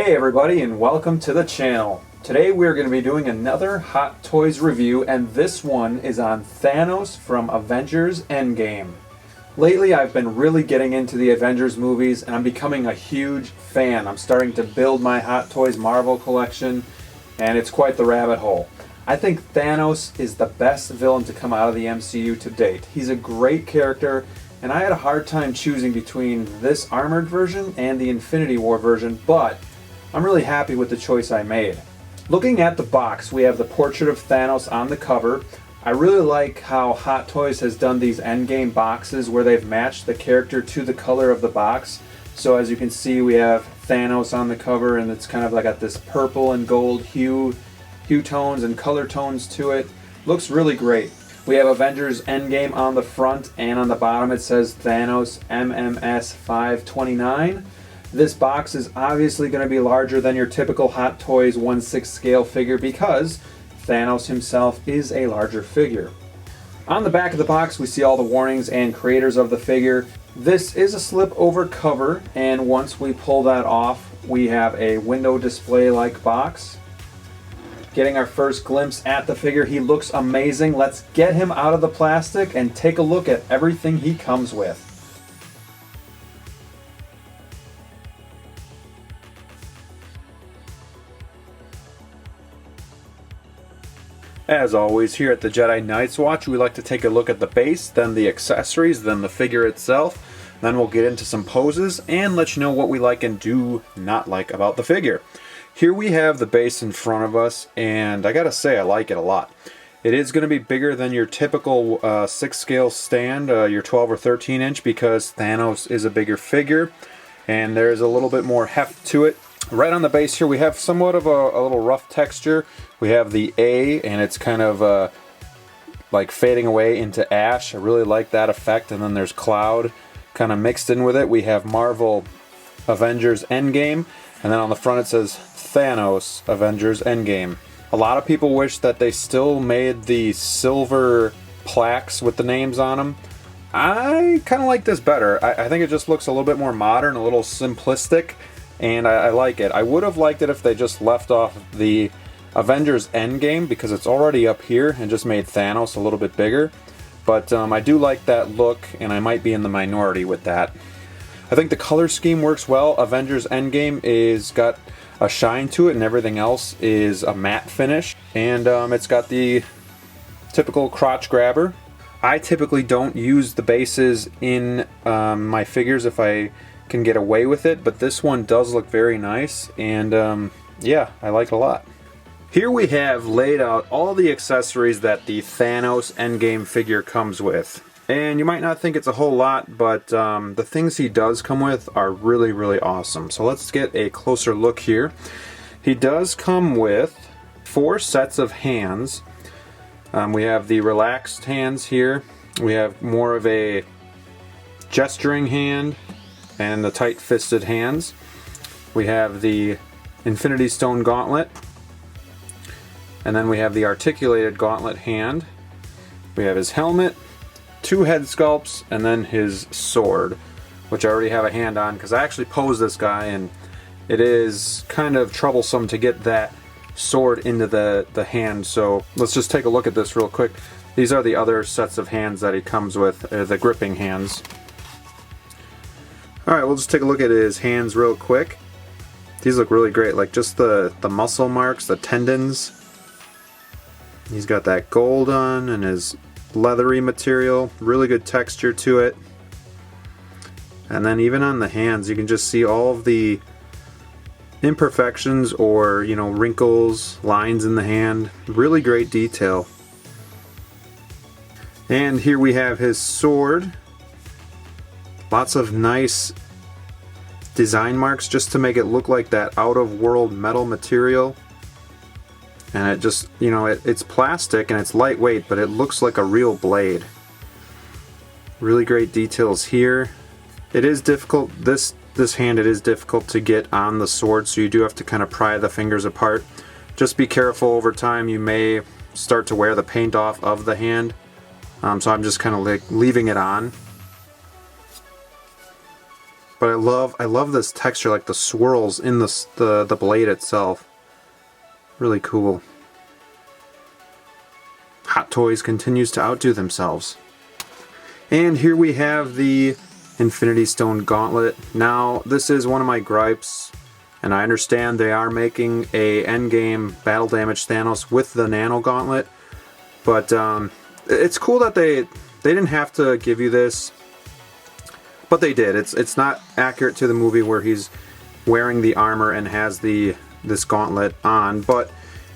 Hey everybody, and welcome to the channel. Today we're going to be doing another Hot Toys review, and this one is on Thanos from Avengers Endgame. Lately I've been really getting into the Avengers movies and I'm becoming a huge fan. I'm starting to build my Hot Toys Marvel collection and it's quite the rabbit hole. I think Thanos is the best villain to come out of the MCU to date. He's a great character and I had a hard time choosing between this armored version and the Infinity War version, but I'm really happy with the choice I made. Looking at the box, we have the portrait of Thanos on the cover. I really like how Hot Toys has done these Endgame boxes where they've matched the character to the color of the box. So as you can see, we have Thanos on the cover and it's kind of like got this purple and gold hue tones and color tones to it. Looks really great. We have Avengers Endgame on the front, and on the bottom it says Thanos MMS 529. This box is obviously going to be larger than your typical Hot Toys 1/6 scale figure because Thanos himself is a larger figure. On the back of the box we see all the warnings and creators of the figure. This is a slip over cover, and once we pull that off we have a window display like box. Getting our first glimpse at the figure, he looks amazing. Let's get him out of the plastic and take a look at everything he comes with. As always, here at the Jedi Knights Watch, we like to take a look at the base, then the accessories, then the figure itself. Then we'll get into some poses and let you know what we like and do not like about the figure. Here we have the base in front of us, and I gotta say I like it a lot. It is going to be bigger than your typical 6 scale stand, your 12 or 13 inch, because Thanos is a bigger figure and there's a little bit more heft to it. Right on the base here we have somewhat of a little rough texture. We have the A, and it's kind of like fading away into ash. I really like that effect. And then there's cloud kind of mixed in with it. We have Marvel Avengers Endgame, and then on the front it says Thanos Avengers Endgame. A lot of people wish that they still made the silver plaques with the names on them. I kind of like this better. I think it just looks a little bit more modern, a little simplistic, and I like it. I would have liked it if they just left off the Avengers Endgame because it's already up here and just made Thanos a little bit bigger. But I do like that look, and I might be in the minority with that. I think the color scheme works well. Avengers Endgame is got a shine to it, and everything else is a matte finish. And it's got the typical crotch grabber. I typically don't use the bases in my figures if I can get away with it, but this one does look very nice, and yeah, I like it a lot. Here we have laid out all the accessories that the Thanos Endgame figure comes with. And you might not think it's a whole lot, but the things he does come with are really, really awesome. So let's get a closer look here. He does come with 4 sets of hands. We have the relaxed hands here. We have more of a gesturing hand and the tight-fisted hands. We have the Infinity Stone Gauntlet. And then we have the articulated gauntlet hand. We have his helmet, 2 head sculpts, and then his sword, which I already have a hand on because I actually posed this guy, and it is kind of troublesome to get that sword into the hand. So let's just take a look at this real quick. These are the other sets of hands that he comes with, the gripping hands. Alright, we'll just take a look at his hands real quick. These look really great, like just the muscle marks, the tendons. He's got that gold on and his leathery material, really good texture to it. And then even on the hands you can just see all of the imperfections or, you know, wrinkles, lines in the hand. Really great detail. And here we have his sword. Lots of nice design marks just to make it look like that out-of-world metal material. And it just, you know, it's plastic and it's lightweight, but it looks like a real blade. Really great details here. It is difficult, this hand, it is difficult to get on the sword, so you do have to kind of pry the fingers apart. Just be careful, over time you may start to wear the paint off of the hand. So I'm just kind of like leaving it on. But I love this texture, like the swirls in the blade itself. Really cool. Hot Toys continues to outdo themselves. And here we have the Infinity Stone Gauntlet. Now, this is one of my gripes, and I understand they are making a Endgame Battle Damage Thanos with the Nano Gauntlet, but it's cool that they didn't have to give you this, but they did. It's not accurate to the movie where he's wearing the armor and has this gauntlet on, but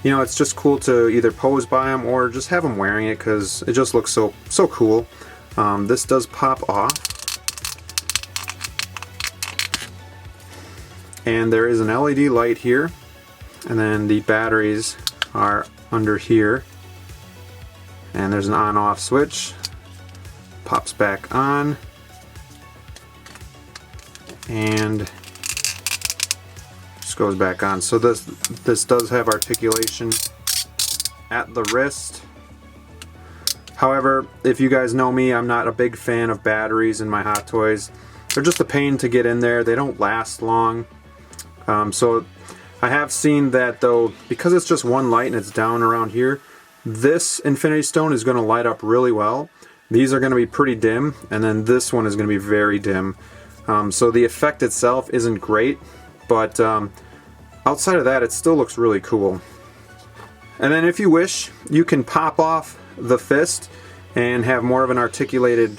you know, it's just cool to either pose by him or just have him wearing it because it just looks so cool. This does pop off, and there is an LED light here, and then the batteries are under here, and there's an on-off switch. Pops back on, and just goes back on. So this does have articulation at the wrist. However, if you guys know me, I'm not a big fan of batteries in my Hot Toys. They're just a pain to get in there. They don't last long. So I have seen that though, because it's just one light and it's down around here, this Infinity Stone is going to light up really well. These are going to be pretty dim, and then this one is going to be very dim. So the effect itself isn't great, but outside of that, it still looks really cool. And then if you wish, you can pop off the fist and have more of an articulated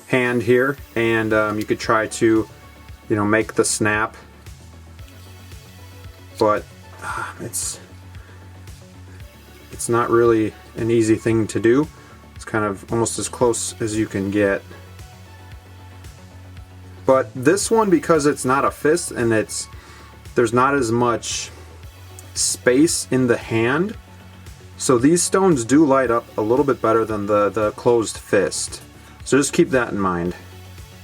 hand here, and you could try to, you know, make the snap. But it's not really an easy thing to do. It's kind of almost as close as you can get. But this one, because it's not a fist and there's not as much space in the hand, so these stones do light up a little bit better than the closed fist. So just keep that in mind.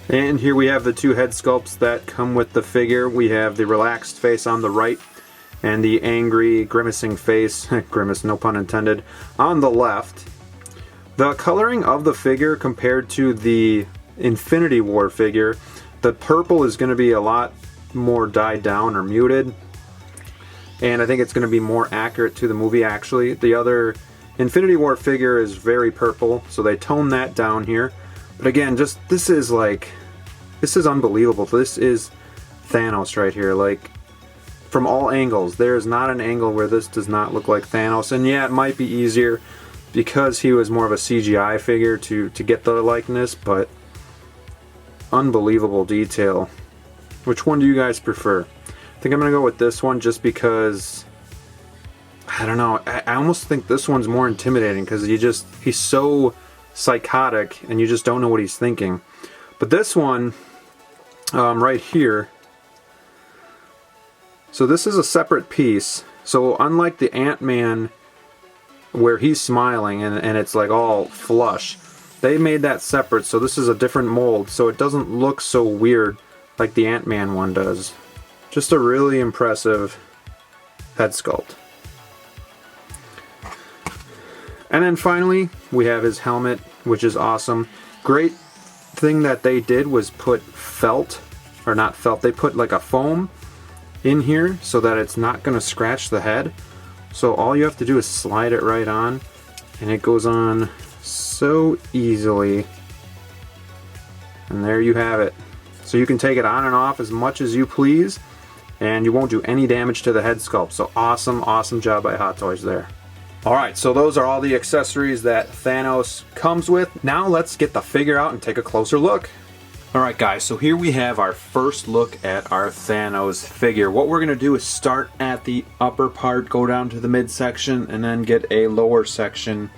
And here we have the two head sculpts that come with the figure. We have the relaxed face on the right and the angry, grimacing face, grimace no pun intended, on the left. The coloring of the figure compared to the Infinity War figure, the purple is going to be a lot more dyed down or muted, and I think it's going to be more accurate to the movie actually. The other Infinity War figure is very purple, so they toned that down here. But again, just this is unbelievable. This is Thanos right here, like from all angles. There is not an angle where this does not look like Thanos, and yeah, it might be easier because he was more of a CGI figure to get the likeness, but unbelievable detail. Which one do you guys prefer? I think I'm gonna go with this one just because, I don't know, I almost think this one's more intimidating because he's so psychotic and you just don't know what he's thinking. But this one right here, so this is a separate piece. So unlike the Ant-Man where he's smiling and it's like all flush, they made that separate, so this is a different mold, so it doesn't look so weird like the Ant-Man one does. Just a really impressive head sculpt. And then finally, we have his helmet, which is awesome. Great thing that they did was put felt, or not felt, they put like a foam in here so that it's not going to scratch the head. So all you have to do is slide it right on, and it goes on so easily. And there you have it. So you can take it on and off as much as you please, and you won't do any damage to the head sculpt. So awesome, awesome job by Hot Toys there. Alright, so those are all the accessories that Thanos comes with. Now let's get the figure out and take a closer look. Alright guys, so here we have our first look at our Thanos figure. What we're going to do is start at the upper part, go down to the midsection, and then get a lower section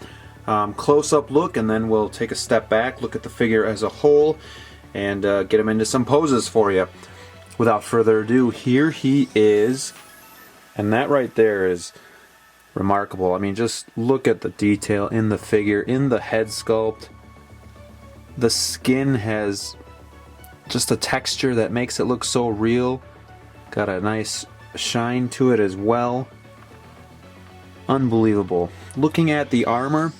close-up look, and then we'll take a step back, look at the figure as a whole, and get him into some poses for you. Without further ado, here he is, and that right there is remarkable. I mean, just look at the detail in the figure, in the head sculpt. The skin has just a texture that makes it look so real. Got a nice shine to it as well. Unbelievable. Looking at the armor,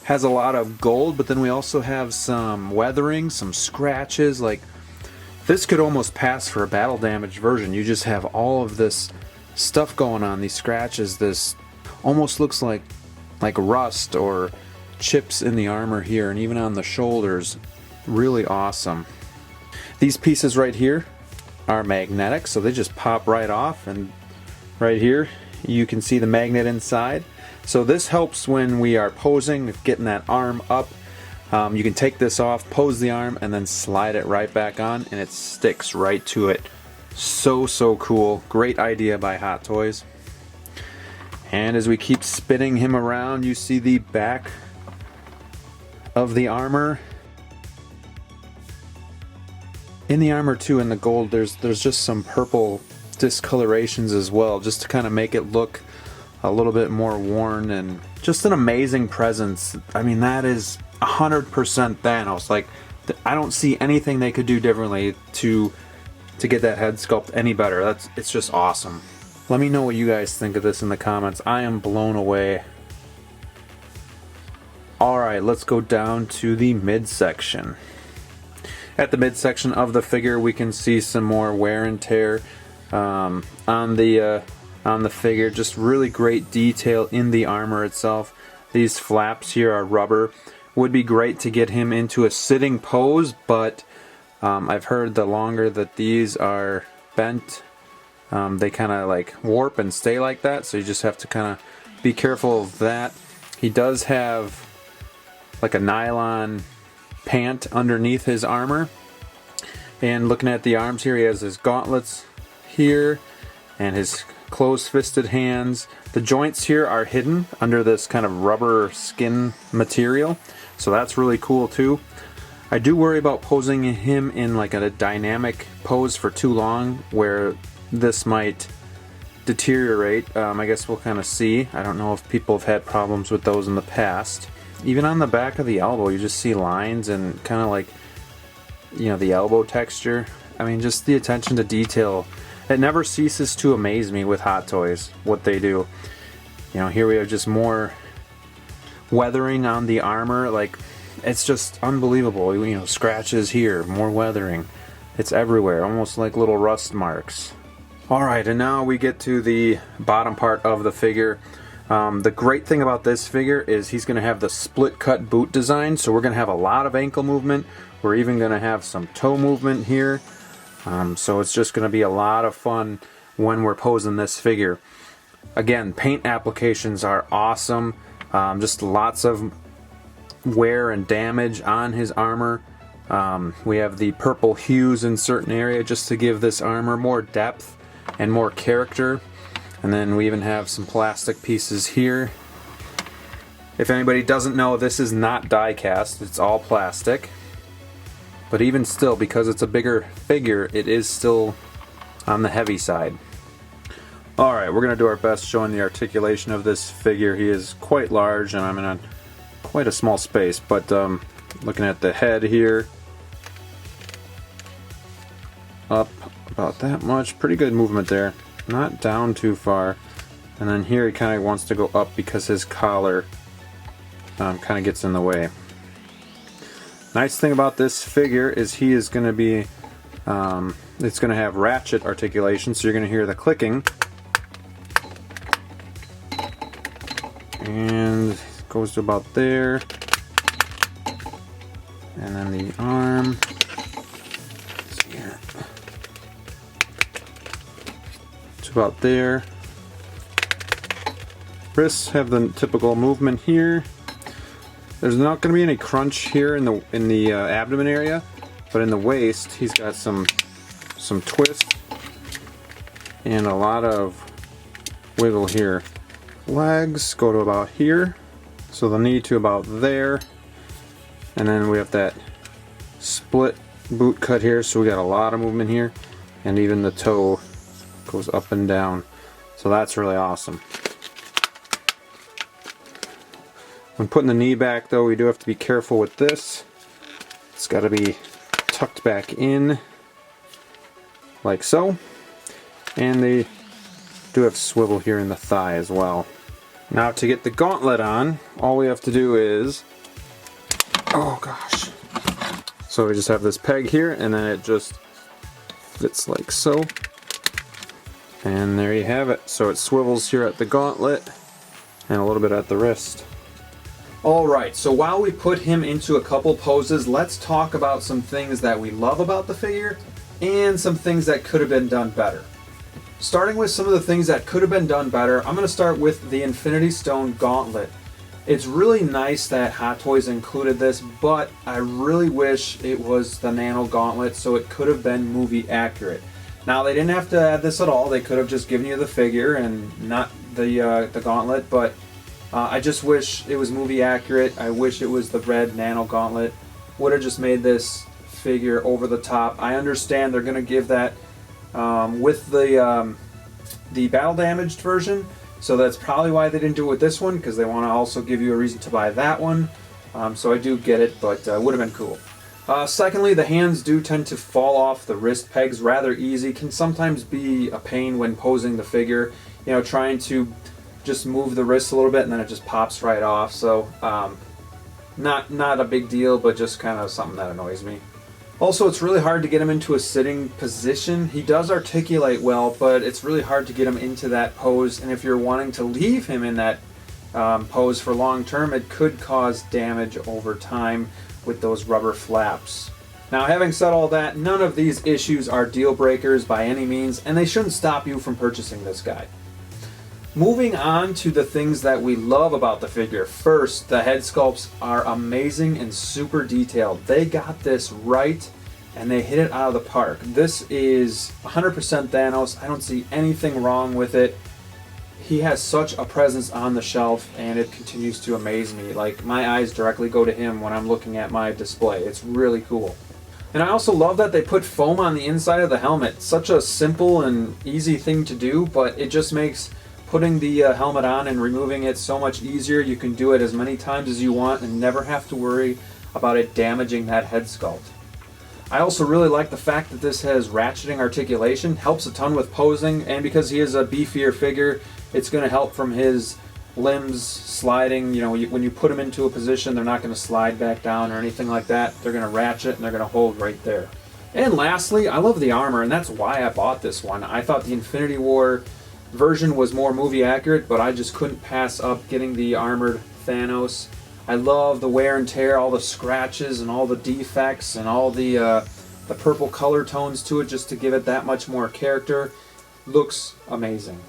has a lot of gold, but then we also have some weathering, some scratches. Like, This could almost pass for a battle damage version. You just have all of this stuff going on, these scratches, this almost looks like rust or chips in the armor here, and even on the shoulders. Really awesome. These pieces right here are magnetic, so they just pop right off, and right here you can see the magnet inside. So this helps when we are posing, getting that arm up. You can take this off, pose the arm, and then slide it right back on, and it sticks right to it. So cool. Great idea by Hot Toys. And as we keep spinning him around, you see the back of the armor. In the armor too, in the gold, there's just some purple discolorations as well, just to kind of make it look a little bit more worn, and just an amazing presence. I mean, that is 100% Thanos. Like, I don't see anything they could do differently to get that head sculpt any better. It's just awesome. Let me know what you guys think of this in the comments. I am blown away. Alright, let's go down to the midsection. At the midsection of the figure, we can see some more wear and tear on the figure. Just really great detail in the armor itself. These flaps here are rubber. Would be great to get him into a sitting pose, but I've heard the longer that these are bent, they kind of like warp and stay like that, so you just have to kind of be careful of that. He does have like a nylon pant underneath his armor, and looking at the arms here, he has his gauntlets here and his closed-fisted hands. The joints here are hidden under this kind of rubber skin material, so that's really cool too. I do worry about posing him in like a dynamic pose for too long, where this might deteriorate. I guess we'll kind of see. I don't know if people have had problems with those in the past. Even on the back of the elbow, you just see lines and kind of like, you know, the elbow texture. I mean, just the attention to detail. It never ceases to amaze me with Hot Toys, what they do. You know, here we have just more weathering on the armor. Like, it's just unbelievable. You know, scratches here, more weathering. It's everywhere, almost like little rust marks. Alright, and now we get to the bottom part of the figure. The great thing about this figure is he's going to have the split cut boot design, so we're going to have a lot of ankle movement. We're even going to have some toe movement here. So it's just going to be a lot of fun when we're posing this figure. Again, paint applications are awesome. Just lots of wear and damage on his armor. We have the purple hues in certain area just to give this armor more depth and more character. And then we even have some plastic pieces here. If anybody doesn't know, this is not die cast, it's all plastic. But even still, because it's a bigger figure, it is still on the heavy side. Alright, we're going to do our best showing the articulation of this figure. He is quite large, and I'm in quite a small space, but looking at the head here, up about that much, pretty good movement there, not down too far. And then here he kind of wants to go up because his collar kind of gets in the way. Nice thing about this figure is he is going to be, it's going to have ratchet articulation, so you're going to hear the clicking. And it goes to about there. And then the arm. Let's see here. It's about there. Wrists have the typical movement here. There's not going to be any crunch here in the abdomen area, but in the waist he's got some twist and a lot of wiggle here. Legs go to about here, so the knee to about there, and then we have that split boot cut here, so we got a lot of movement here, and even the toe goes up and down, so that's really awesome. When putting the knee back though, we do have to be careful with this. It's got to be tucked back in like so, and they do have swivel here in the thigh as well. Now to get the gauntlet on, all we have to do is, oh gosh, so we just have this peg here, and then it just fits like so. And there you have it. So it swivels here at the gauntlet and a little bit at the wrist. Alright, so while we put him into a couple poses, let's talk about some things that we love about the figure and some things that could have been done better. Starting with some of the things that could have been done better, I'm going to start with the Infinity Stone Gauntlet. It's really nice that Hot Toys included this, but I really wish it was the Nano Gauntlet so it could have been movie accurate. Now, they didn't have to add this at all. They could have just given you the figure and not the gauntlet, but I just wish it was movie accurate. I wish it was the red Nano Gauntlet. Would have just made this figure over the top. I understand they're going to give that with the battle damaged version, so that's probably why they didn't do it with this one, because they want to also give you a reason to buy that one. So I do get it, but would have been cool. Secondly, the hands do tend to fall off the wrist pegs rather easy. Can sometimes be a pain when posing the figure, you know, trying to just move the wrist a little bit and then it just pops right off. So not a big deal, but just kind of something that annoys me. Also, it's really hard to get him into a sitting position. He does articulate well, but it's really hard to get him into that pose, and if you're wanting to leave him in that pose for long term, it could cause damage over time with those rubber flaps. Now, having said all that, none of these issues are deal breakers by any means, and they shouldn't stop you from purchasing this guy. Moving on to the things that we love about the figure. First, the head sculpts are amazing and super detailed. They got this right and they hit it out of the park. This is 100% Thanos. I don't see anything wrong with it. He has such a presence on the shelf and it continues to amaze me. Like, my eyes directly go to him when I'm looking at my display. It's really cool. And I also love that they put foam on the inside of the helmet. Such a simple and easy thing to do, but it just makes putting the helmet on and removing it so much easier. You can do it as many times as you want and never have to worry about it damaging that head sculpt. I also really like the fact that this has ratcheting articulation, helps a ton with posing, and because he is a beefier figure, it's going to help from his limbs sliding. You know, when you put them into a position, they're not going to slide back down or anything like that. They're going to ratchet and they're going to hold right there. And lastly, I love the armor, and that's why I bought this one. I thought the Infinity War version was more movie accurate, but I just couldn't pass up getting the armored Thanos. I love the wear and tear, all the scratches and all the defects and all the purple color tones to it just to give it that much more character. Looks amazing.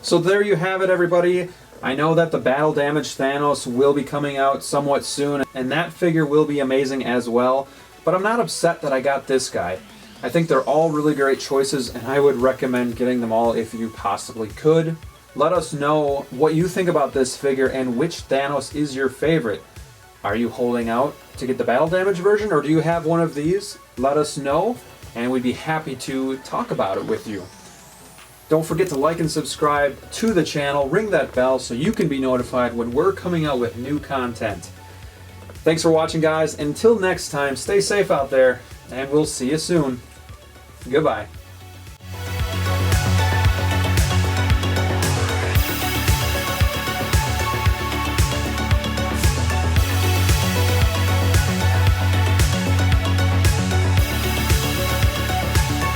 So there you have it, everybody. I know that the battle damaged Thanos will be coming out somewhat soon, and that figure will be amazing as well, but I'm not upset that I got this guy. I think they're all really great choices, and I would recommend getting them all if you possibly could. Let us know what you think about this figure and which Thanos is your favorite. Are you holding out to get the battle damage version, or do you have one of these? Let us know, and we'd be happy to talk about it with you. Don't forget to like and subscribe to the channel, ring that bell so you can be notified when we're coming out with new content. Thanks for watching, guys. Until next time, stay safe out there, and we'll see you soon. Goodbye.